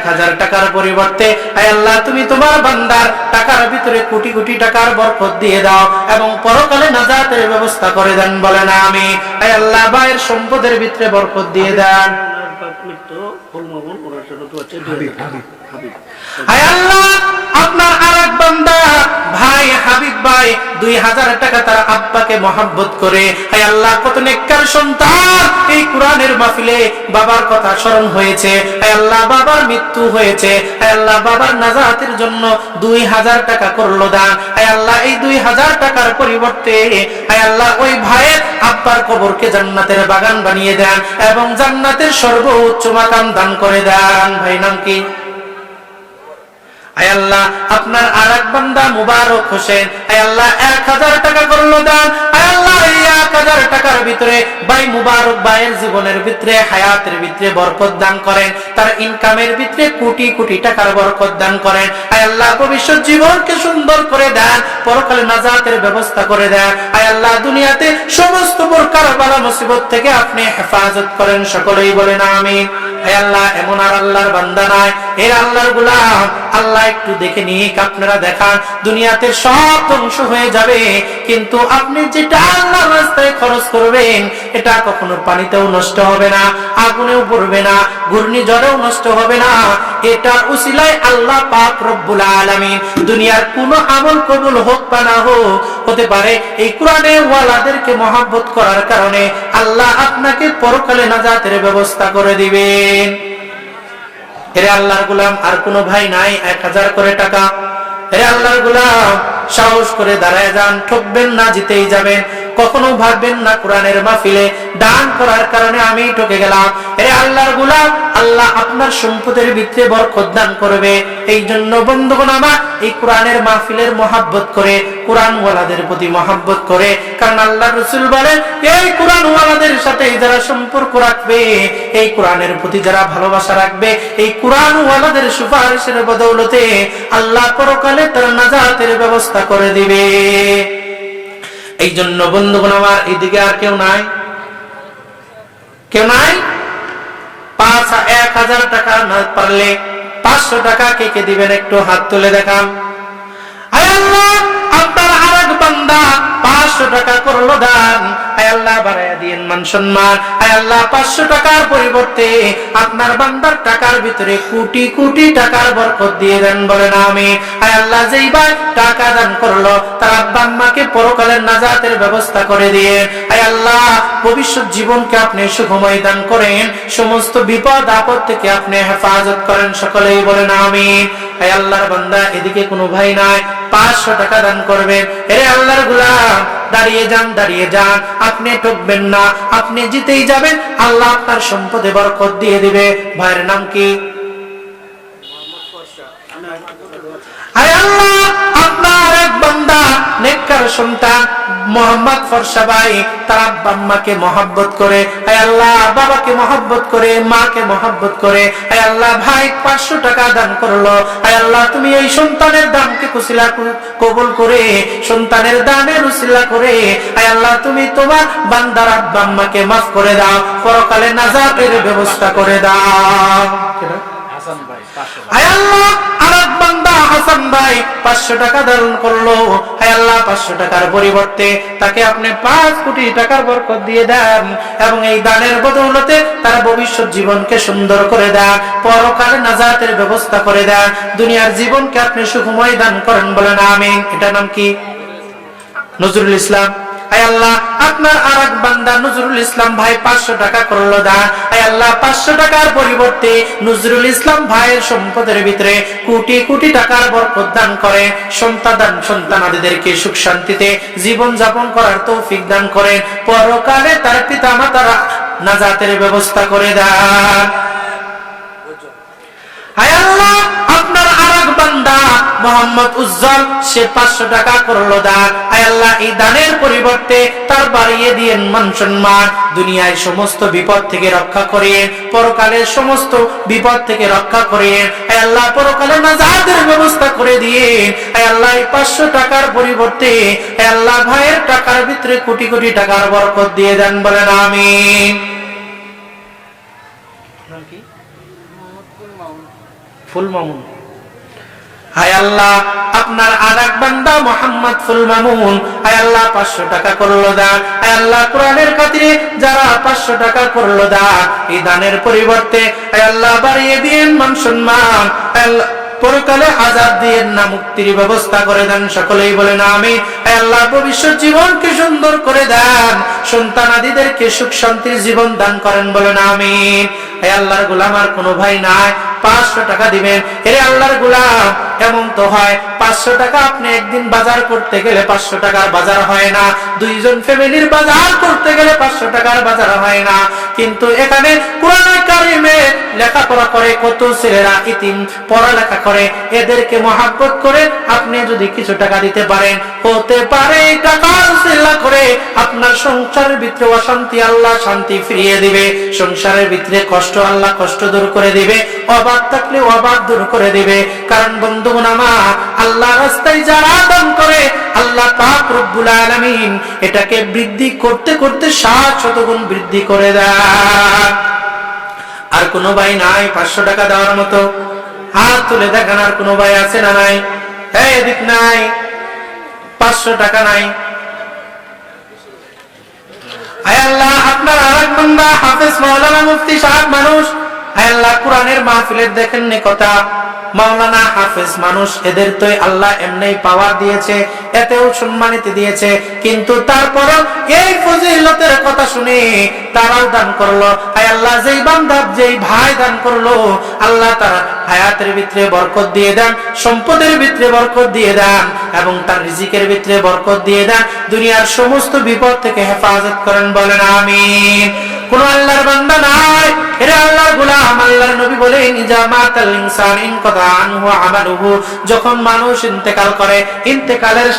1000 টাকার পরিবর্তে আয় আল্লাহ তুমি তোমার বান্দার টাকার ভিতরে কোটি কোটি টাকার বরকত দিয়ে দাও এবং পরকালে নাজাতের ব্যবস্থা করে দেন বলেন আমিন। আয় আল্লাহ ভাইয়ের সম্পদের ভিতরে বরকত দিয়ে দেন। আয় আল্লাহ আপনার আরেক বান্দা ভাই হাবিব ভাই 2000 টাকা তার আব্বাকে মহব্বত করে, আয় আল্লাহ কত নেককার সন্তান এই কোরআনের মাহফিলে বাবার কথা স্মরণ হয়েছে, আয় আল্লাহ বাবার মৃত্যু হয়েছে, আয় আল্লাহ বাবার নাজাতের জন্য 2000 টাকা করলো দান। আয় আল্লাহ এই 2000 টাকার পরিবর্তে আয় আল্লাহ ওই ভাইয়ের আব্বার কবরকে জান্নাতের বাগান বানিয়ে দেন এবং জান্নাতের সর্বোচ্চ মাকাম দান করে দেন। ভাই নাম কি? আয় আল্লাহ আপনার আরেক বান্দা মুবারক হোসেন, আয় আল্লাহ 1000 টাকা করলো দান। আয় আল্লাহ এই 1000 টাকার ভিতরে ভাই মুবারক ভাইয়ের জীবনের ভিতরে হায়াতের ভিতরে বরকত দান করেন, তার ইনকামের ভিতরে কোটি কোটি টাকার বরকত দান করেন। আয় আল্লাহ ভবিষ্যৎ জীবনকে সুন্দর করে দেন, পরকালে নাজাতের ব্যবস্থা করে দেন। আয় আল্লাহ দুনিয়াতে সমস্ত প্রকার বালা মুসিবত থেকে আপনি হেফাজত করেন, সকলেই বলেন আমিন। আয় আল্লাহ এমন আর আল্লাহর বান্দা নাই, এর আল্লাহর গোলাম। আল্লাহ একটু দেখে নিক, আপনারা দেখান দুনিয়াতে সব ধ্বংস হয়ে যাবে, কিন্তু আপনি যেটা আল্লাহর রাস্তায় খরচ করবেন এটা কখনো পানিতেও নষ্ট হবে না, আগুনেও পড়বে না, ঘূর্ণিঝড়েও নষ্ট হবে না। এটার উসিলায় আল্লাহ পাক রব্বুল আলামিন দুনিয়ার কোন আমল কবুল হোক বা না হোক, হতে পারে এই কোরআনে ওয়ালাদেরকে মহব্বত করার কারণে আল্লাহ আপনাকে পরকালে নাজাতের ব্যবস্থা করে দিবেন। এরে আল্লাহর গোলাম আর কোনো ভাই নাই 1000 করে টাকা? এরে আল্লাহর গোলাম সাহস করে দাঁড়ায় যান, ঠকবেন না, জিতেই যাবেন। কখনো ভাববেন না কোরআনের মাহফিলে দান করার কারণে আমি ঠকে গেলাম। এরে আল্লাহর গোলাম আল্লাহ আপনার সম্পদের ভিতরে বরকত দান করবে। এই জন্য বন্ধুগণ আমার এই কোরআনের মাহফিলের মহব্বত করে, কোরআন ওয়ালাদের প্রতি মহব্বত করে, কারণ আল্লাহ রাসূল বলেন এই কোরআন ওয়ালাদের সাথে যারা সম্পর্ক রাখবে, এই কোরআনের প্রতি যারা ভালোবাসা রাখবে, এই কোরআন ওয়ালাদের সুপারিশের বদৌলতে আল্লাহ পরকালে তার নাজাতের ব্যবস্থা করে দিবে। এই জন্য বন্ধুগণ আমার এদিকে আর কেউ নাই, কেউ নাই? 1000 টাকা না পারলে 500 টাকা কে কে দিবেন একটু হাত তুলে দেখান। আয় আল্লাহ আপনার আরেক বান্দা 500 টাকা করলো দান, আয় আল্লাহ বাড়াইয়া দিয়েন মান সম্মান। আয় আল্লাহ 500 টাকার পরিবর্তে আপনার বান্দার টাকার ভিতরে কোটি কোটি টাকার বরকত দিয়ে দেন, বলেন আমিন। আয় আল্লাহ যেই ভাই টাকা দান করলো তার আব্বা আম্মাকে পরকালের নাজাতের ব্যবস্থা করে দিয়ে, আয় আল্লাহ ভবিষ্যৎ জীবনকে আপনি সুখময় দান করেন, সমস্ত বিপদ আপদ থেকে আপনি হেফাজত করেন, সকলেই বলেন আমিন। আয় আল্লাহর বান্দা এদিকে কোনো ভাই নাই 500 টাকা দান করবেন। এরে আল্লাহর গোলাম দাঁড়িয়ে যান, দাঁড়িয়ে যান, আপনি ঠকবেন না, আপনি জিতেই যাবেন, আল্লাহ আপনার সম্পদে বরকত দিয়ে দিবে। ভাইয়ের নাম কি? আয় আল্লাহ আপনার এক বান্দা নেককার সন্তান মোহাম্মদ ফরসা ভাই তার আব্বা আম্মাকে মহব্বত করে, আয় আল্লাহ বাবাকে মহব্বত করে, মাকে মহব্বত করে, আয় আল্লাহ ভাই 500 টাকা দান করলো। আয় আল্লাহ তুমি এই সন্তানের দানকে কুশিলা কবুল করে, সন্তানের দানের উসিলা করে আয় আল্লাহ তুমি তোমার বান্দার আব্বা আম্মাকে মাফ করে দাও, পরকালে নাজাতের ব্যবস্থা করে দাও। আয় আল্লাহ আরেক বান্দা হাসান ভাই 500 টাকা দান করলো, আয় আল্লাহ 500 টাকার পরিবর্তে তাকে আপনি 5 কোটি টাকার বরকত দিয়ে দেন এবং এই দানের বদৌলতে তার ভবিষ্যৎ জীবনকে সুন্দর করে দেন, পরকালে নাজাতের ব্যবস্থা করে দেন, দুনিয়ার জীবনকে আপনি সুখময় দান করেন, বলেন আমিন। এটার নাম কি? নজরুল ইসলাম। আয় আল্লাহ আপনার আরেক বান্দা নজরুল ইসলাম ভাই 500 টাকা করলো দান, আয় আল্লাহ 500 টাকার পরিবর্তে নজরুল ইসলাম ভাইয়ের সম্পদের ভিতরে কোটি কোটি টাকার বরকত দান করে, সন্তানাদিদেরকে সুখ শান্তিতে জীবন যাপন করার তৌফিক দান করেন, পরকালে তার পিতা মাতার নাজাতের ব্যবস্থা করে দেন। আয় আল্লাহ আপনার আরেক বান্দা মোহাম্মদ উজ্জ্বল সে 500 টাকা করলো দান, আয় আল্লাহ এই দানের পরিবর্তে তার বাড়িয়ে দিয়েন মান সম্মান, দুনিয়ায় সমস্ত বিপদ থেকে রক্ষা করেন, পরকালের সমস্ত বিপদ থেকে রক্ষা করেন, আয় আল্লাহ পরকালে নাজাতের ব্যবস্থা করে দিয়েন। আয় আল্লাহ এই 500 টাকার পরিবর্তে আয় আল্লাহ ভাইয়ের টাকার ভিতরে কোটি কোটি টাকার বরকত দিয়ে দেন, বলেন আমিন। ফুল মামুন। হায় আল্লাহ, আপনার আরেক বান্দা মোহাম্মদ ফুল মামুন, হায় আল্লাহ 500 টাকা করলো দান। হায় আল্লাহ, কোরআনের খাতিরে যারা 500 টাকা করলো দান, এই দানের পরিবর্তে হায় আল্লাহ বাড়িয়ে দিয়েন মান সম্মান, পরকালে আযাব দিয়েন না, মুক্তির ব্যবস্থা করে দেন। সকলেই বলেন আমিন। হে আল্লাহ, ভবিষ্যৎ জীবনকে সুন্দর করে দেন, সন্তানাদিদেরকে সুখ শান্তির জীবন দান করেন, বলেন আমিন। হে আল্লাহর গোলাম, আর কোনো ভাই নাই 500 টাকা দিবেন। হে আল্লাহর গোলাম, এমন তো হয় 500 টাকা আপনি একদিন বাজার করতে গেলে 500 টাকার বাজার হয় না, দুইজন ফ্যামিলির বাজার করতে গেলে 500 টাকার বাজার হয় না। কিন্তু এখানে কোরআনে কারিমে লেখাপড়া করে কত ছেলেরা ইতিম, পড়ালেখা করে, এদেরকে মহব্বত করে আপনি যদি কিছু টাকা দিতে পারেন, হতে পারে টাকা উসিলা করে আপনার সংসারের ভিতরে অশান্তি আল্লাহ শান্তি ফিরিয়ে দিবে, সংসারের ভিতরে কষ্ট আল্লাহ কষ্ট দূর করে দিবে, অভাব থাকলে অভাব দূর করে দিবে। কারণ বন্ধুগণ আমার, আল্লাহ রাস্তায় যারা দান করে আল্লাহ পাক রব্বুল আলামিন এটাকে বৃদ্ধি করতে করতে 700 গুণ বৃদ্ধি করে দেয়। আর কোনো ভাই নাই 500 টাকা দেওয়ার মতো? হাত তুলে দেখান, আর কোনো ভাই আছে না নাই? এই এদিক নাই, 500 টাকা নাই। আয় আল্লাহ, আপনার আরেক বান্দা হাফেজ মাওলানা মুফতি সাহেব মানুষ, আয় আল্লাহ কোরআনের মাহফিলের দেখেন নি কথা, মাওলানা হাফেজ মানুষ, এদের তো আল্লাহ এমনি পাওয়ার দিয়েছে, এতেও সম্মানিত দিয়েছে, কিন্তু তারপরও এই ফজিলতের কথা শুনে তারাও দান করলো। আয় আল্লাহ, যেই বান্দা যেই ভাই দান করলো আল্লাহ তার হায়াতের ভিতরে বরকত দিয়ে দেন, সম্পদের ভিতরে বরকত দিয়ে দেন, এবং তার রিজিকের ভিতরে বরকত দিয়ে দেন, দুনিয়ার সমস্ত বিপদ থেকে হেফাজত করেন, বলেন আমিন। কোন আল্লাহর বান্দা নাই, এরা আল্লাহর গোলাম। আল্লাহর নবী বলেন, ইজা মাতাল ইনসান ইনকাতা আনহু আমালুহু, যখন মানুষ ইন্তেকাল করে, ইন্তেকালের